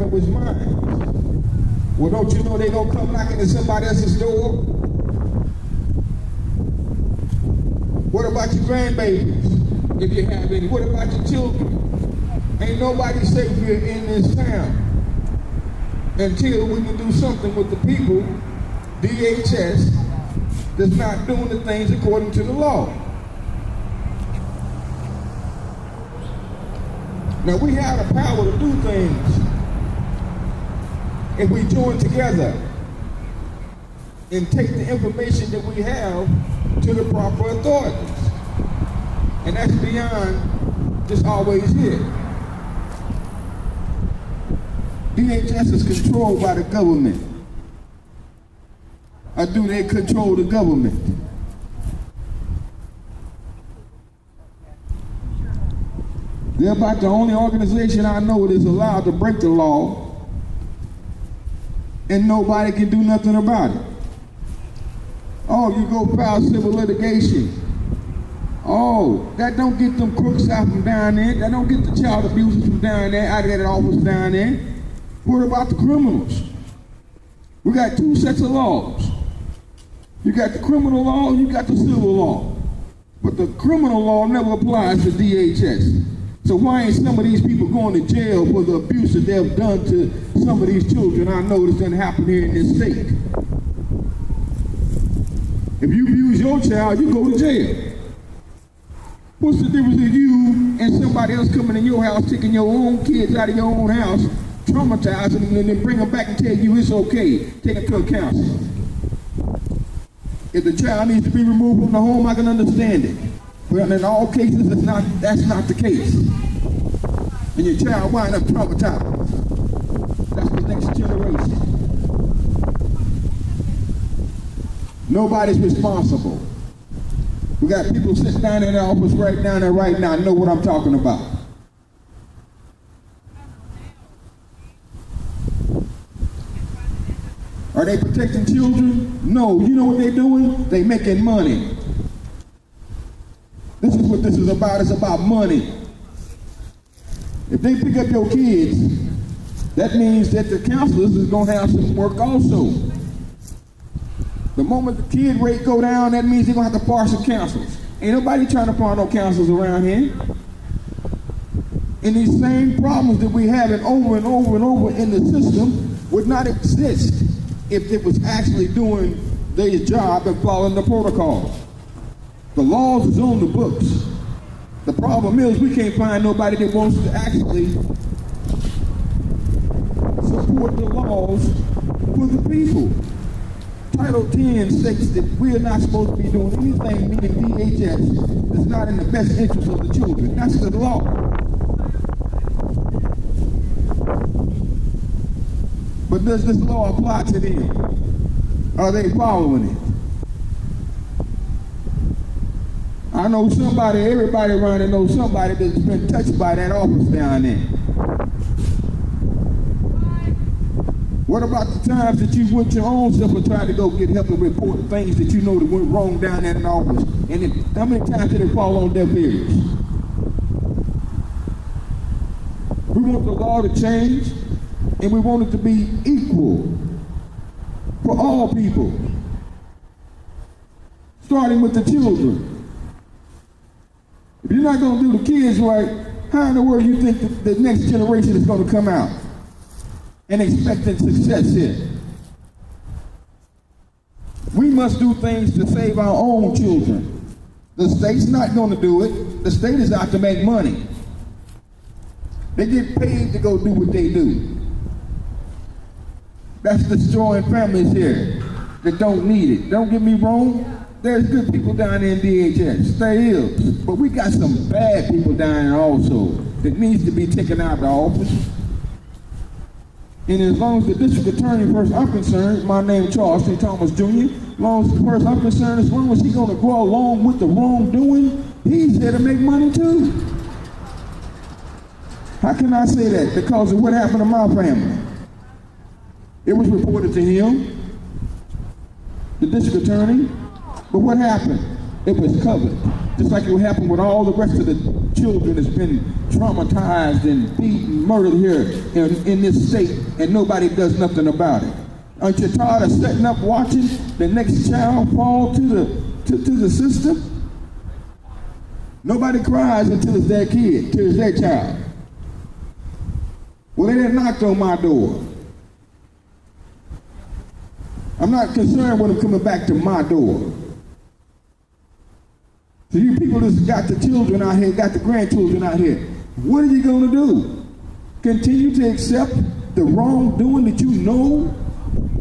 whatever was mine. Well, don't you know they're going to come knocking at somebody else's door? What about your grandbabies, if you have any? What about your children? Ain't nobody safe here in this town until we can do something with the people. DHS that's not doing the things according to the law. Now, we have the power to do things if we join together and take the information that we have to the proper authorities. And that's beyond just always here. DHS is controlled by the government. Or do they control the government? They're about the only organization I know that is allowed to break the law and nobody can do nothing about it. Oh, you go file civil litigation. Oh, that don't get them crooks out from down there. That don't get the child abusers from down there, out of that office down there. What about the criminals? We got two sets of laws. You got the criminal law and you got the civil law. But the criminal law never applies to DHS. So why ain't some of these people going to jail for the abuse that they've done to some of these children I know that's going to happen here in this state? If you abuse your child, you go to jail. What's the difference if you and somebody else coming in your house, taking your own kids out of your own house, traumatizing them, and then bring them back and tell you it's okay, take them to a counselor? If the child needs to be removed from the home, I can understand it. But in all cases, that's not the case. And your child wind up traumatized. That's the next generation. Nobody's responsible. We got people sitting down in the office right down there right now know what I'm talking about. Are they protecting children? No. You know what they're doing? They're making money. This is what this is about. It's about money. If they pick up your kids, that means that the counselors is going to have some work also. The moment the kid rate go down, that means they're going to have to fire some counselors. Ain't nobody trying to find no counselors around here. And these same problems that we have over and over and over in the system would not exist if it was actually doing their job and following the protocol. The laws is on the books. The problem is we can't find nobody that wants to actually support the laws for the people. Title 10 states that we are not supposed to be doing anything, meaning DHS, that's not in the best interest of the children. That's the law. But does this law apply to them? Are they following it? I know somebody, everybody around there knows somebody that's been touched by that office down there. What about the times that you went your own self and tried to go get help and report things that you know that went wrong down there in the office? And how many times did it fall on deaf ears? We want the law to change, and we want it to be equal for all people, starting with the children. If you're not going to do the kids right, how in the world do you think the next generation is going to come out and expecting success here? We must do things to save our own children. The state's not going to do it. The state is out to make money. They get paid to go do what they do. That's destroying families here that don't need it. Don't get me wrong. There's good people down there in DHS. There is. But we got some bad people down there also that needs to be taken out of the office. And as long as the district attorney, first I'm concerned, my name is Charles C. Thomas Jr., as long as the person I'm concerned, as long as he's going to go along with the wrongdoing, he's there to make money too. How can I say that? Because of what happened to my family. It was reported to him, the district attorney, but what happened? It was covered. Just like it would happen with all the rest of the children that's been traumatized and beaten, murdered here in this state, and nobody does nothing about it. Aren't you tired of sitting up watching the next child fall to the system? Nobody cries until it's their kid, until it's their child. Well, they didn't knock on my door. I'm not concerned with them coming back to my door. So you people that's got the children out here, got the grandchildren out here, what are you going to do? Continue to accept the wrongdoing that you know,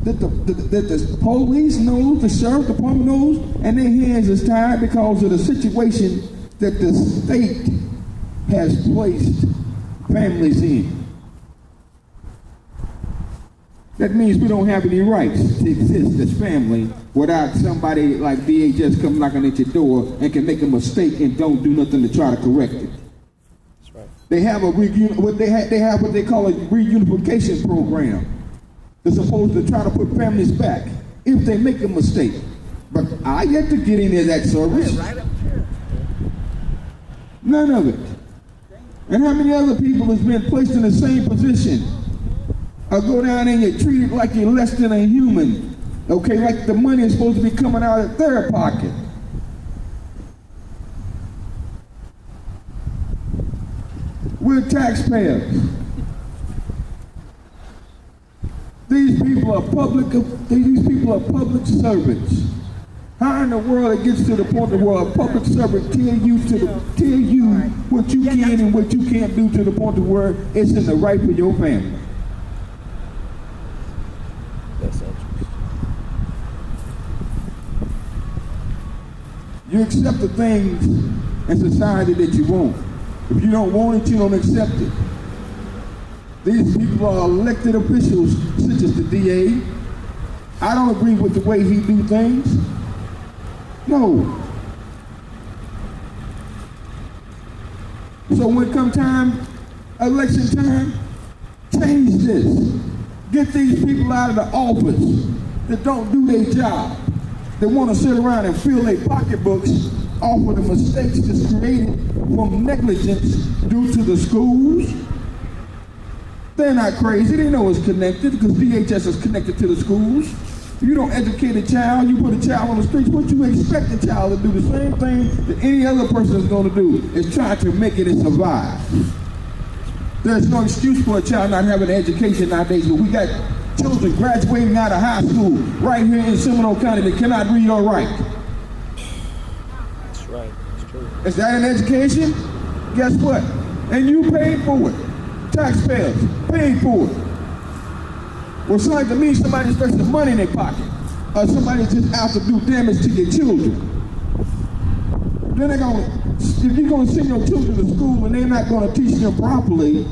that the police knows, the sheriff department knows, and their hands is tied because of the situation that the state has placed families in. That means we don't have any rights to exist as family without somebody like DHS come knocking at your door and can make a mistake and don't do nothing to try to correct it. That's right. They have they have what they call a reunification program. They're supposed to try to put families back if they make a mistake. But I yet to get into that service. None of it. And how many other people has been placed in the same position? Or go down and you're treated like you're less than a human. Okay, like the money is supposed to be coming out of their pocket. We're taxpayers. These people are public servants. How in the world it gets to the point where a public servant tell you what you can and what you can't do to the point where it's in the right for your family? That's interesting. You accept the things in society that you want. If you don't want it, you don't accept it. These people are elected officials, such as the DA. I don't agree with the way he do things. No. So when it come time, election time, change this. Get these people out of the office that don't do their job. They want to sit around and fill their pocketbooks off of the mistakes that's created from negligence due to the schools. They're not crazy. They know it's connected because DHS is connected to the schools. If you don't educate a child, you put a child on the streets, what you expect the child to do? The same thing that any other person is going to do is try to make it and survive. There's no excuse for a child not having an education nowadays, but we got children graduating out of high school right here in Seminole County that cannot read or write. That's right. That's true. Is that an education? Guess what? And you paid for it. Taxpayers paid for it. Well, it's like to me somebody's spending money in their pocket, or somebody's just out to do damage to your children. Then they're if you're going to send your children to school and they're not going to teach them properly,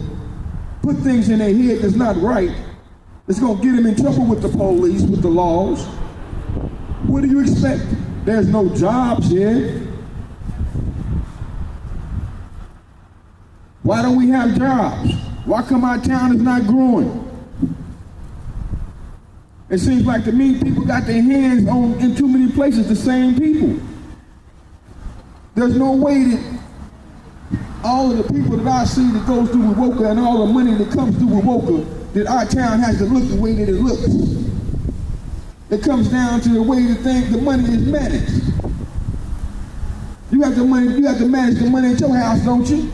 put things in their head that's not right, it's going to get them in trouble with the police, with the laws. What do you expect? There's no jobs here. Why don't we have jobs? Why come our town is not growing? It seems like to me people got their hands on in too many places, the same people. There's no way that all of the people that I see that goes through Wewoka and all the money that comes through Wewoka, that our town has to look the way that it looks. It comes down to the way the money is managed. You have to manage the money at your house, don't you?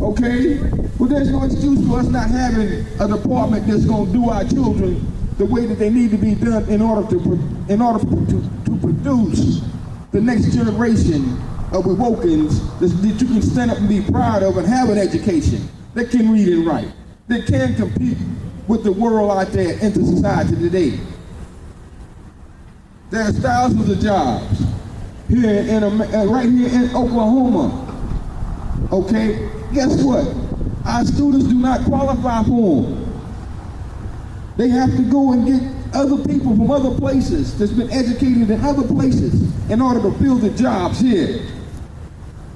Okay? Well, there's no excuse for us not having a department that's going to do our children the way that they need to be done in order to produce the next generation of Wewokans that you can stand up and be proud of and have an education that can read and write, that can compete with the world out there into society today. There's thousands of jobs here right here in Oklahoma. Okay, guess what? Our students do not qualify for them. They have to go and get other people from other places that's been educated in other places in order to fill the jobs here.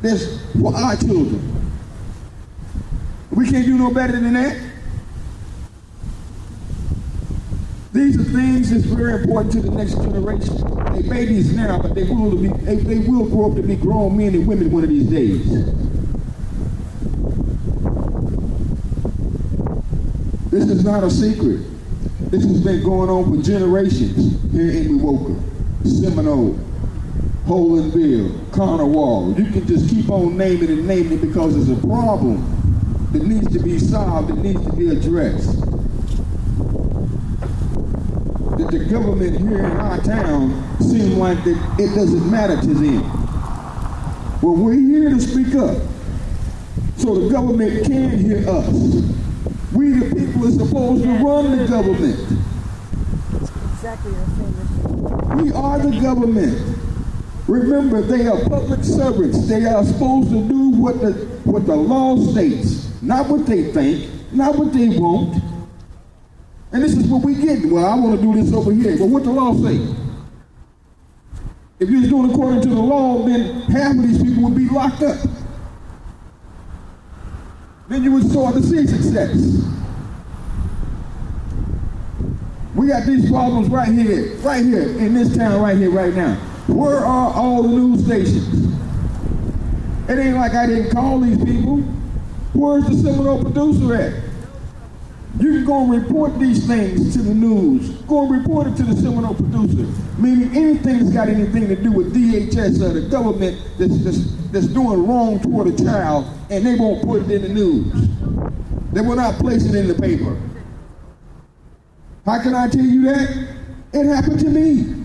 That's for our children. We can't do no better than that. These are things that's very important to the next generation. They babies now, but they will grow up to be grown men and women one of these days. This is not a secret. This has been going on for generations here in Wewoka, Seminole, Holandville, Connerwall. You can just keep on naming it because it's a problem that needs to be solved, that needs to be addressed. That the government here in our town seems like that it doesn't matter to them. Well, we're here to speak up so the government can hear us. We the people are supposed to run the government. Exactly the same. We are the government. Remember, they are public servants. They are supposed to do what the law states, not what they think, not what they want. And this is what we get. Well, I want to do this over here. But what the law say? If you're doing according to the law, then half of these people would be locked up. Then you would start to see success. We got these problems right here in this town, right here, right now. Where are all the news stations? It ain't like I didn't call these people. Where's the Seminole producer at? You can go and report these things to the news. Go and report it to the Seminole producer. Meaning anything that's got anything to do with DHS or the government that's doing wrong toward a child, and they won't put it in the news. They will not place it in the paper. How can I tell you that? It happened to me.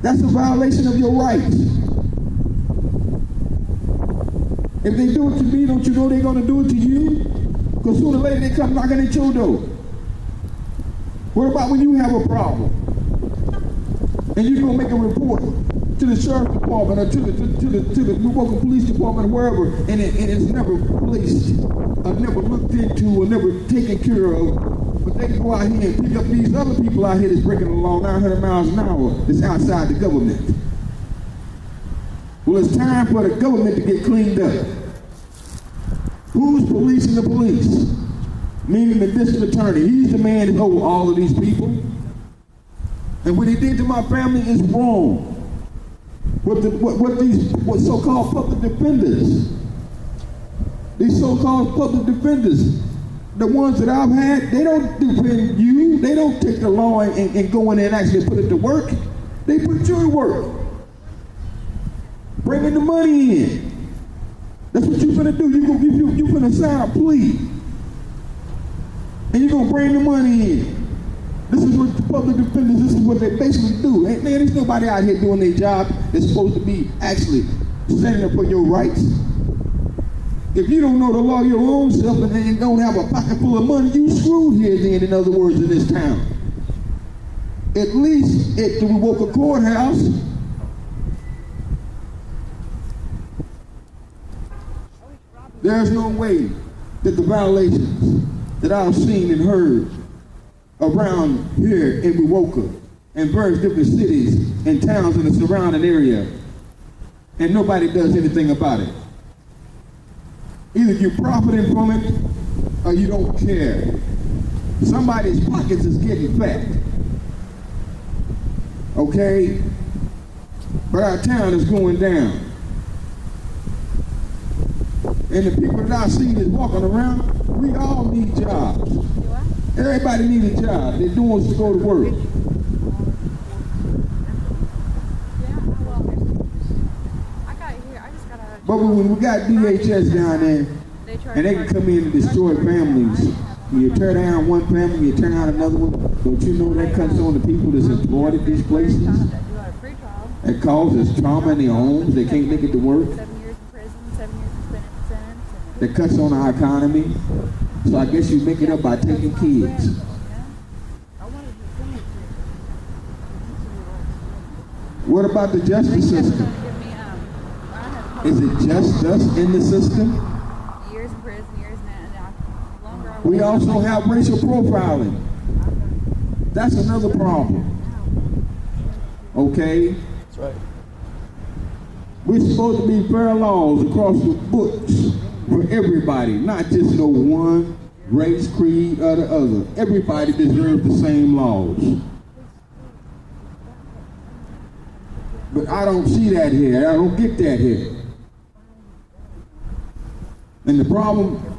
That's a violation of your rights. If they do it to me, don't you know they're going to do it to you? Because sooner or later they come knocking at your door. What about when you have a problem? And you're going to make a report to the sheriff's department or to the Wewoka police department or wherever, and it's never placed, or never looked into, or never taken care of. But they can go out here and pick up these other people out here that's breaking the law 900 miles an hour that's outside the government. Well, it's time for the government to get cleaned up. Who's policing the police? Meaning the district attorney. He's the man that owes all of these people. And what he did to my family is wrong. What so-called public defenders, these so-called public defenders, the ones that I've had, they don't defend you. They don't take the law and go in there and actually put it to work. They put you to work. Bringing the money in. That's what you're gonna do. You're gonna sign a plea. And you're gonna bring the money in. This is what the public defenders, this is what they basically do. Man, there's nobody out here doing their job that's supposed to be actually standing up for your rights. If you don't know the law your own self and then you don't have a pocket full of money, you screwed here then, in other words, in this town. At least at the Wewoka courthouse, there's no way that the violations that I've seen and heard around here in Wewoka and various different cities and towns in the surrounding area, and nobody does anything about it. Either you're profiting from it or you don't care. Somebody's pockets is getting fat. Okay? But our town is going down. And the people that I see that's walking around, we all need jobs. Everybody needs a job. They're doing to go to work. But when we got DHS down there, and they can come in and destroy families. When you tear down one family, you tear down another one. Don't you know that cuts on the people that's employed at these places? It causes trauma in their homes. They can't make it to work. 7 years in prison, 7 years in sentence. That cuts on our economy. So I guess you make it up by taking kids. What about the justice system? Is it just us in the system? Years in prison, years in that. Longer. We also have racial profiling. That's another problem. Okay? That's right. We're supposed to be fair laws across the books for everybody, not just no one race, creed, or the other. Everybody deserves the same laws. But I don't see that here. I don't get that here. And the problem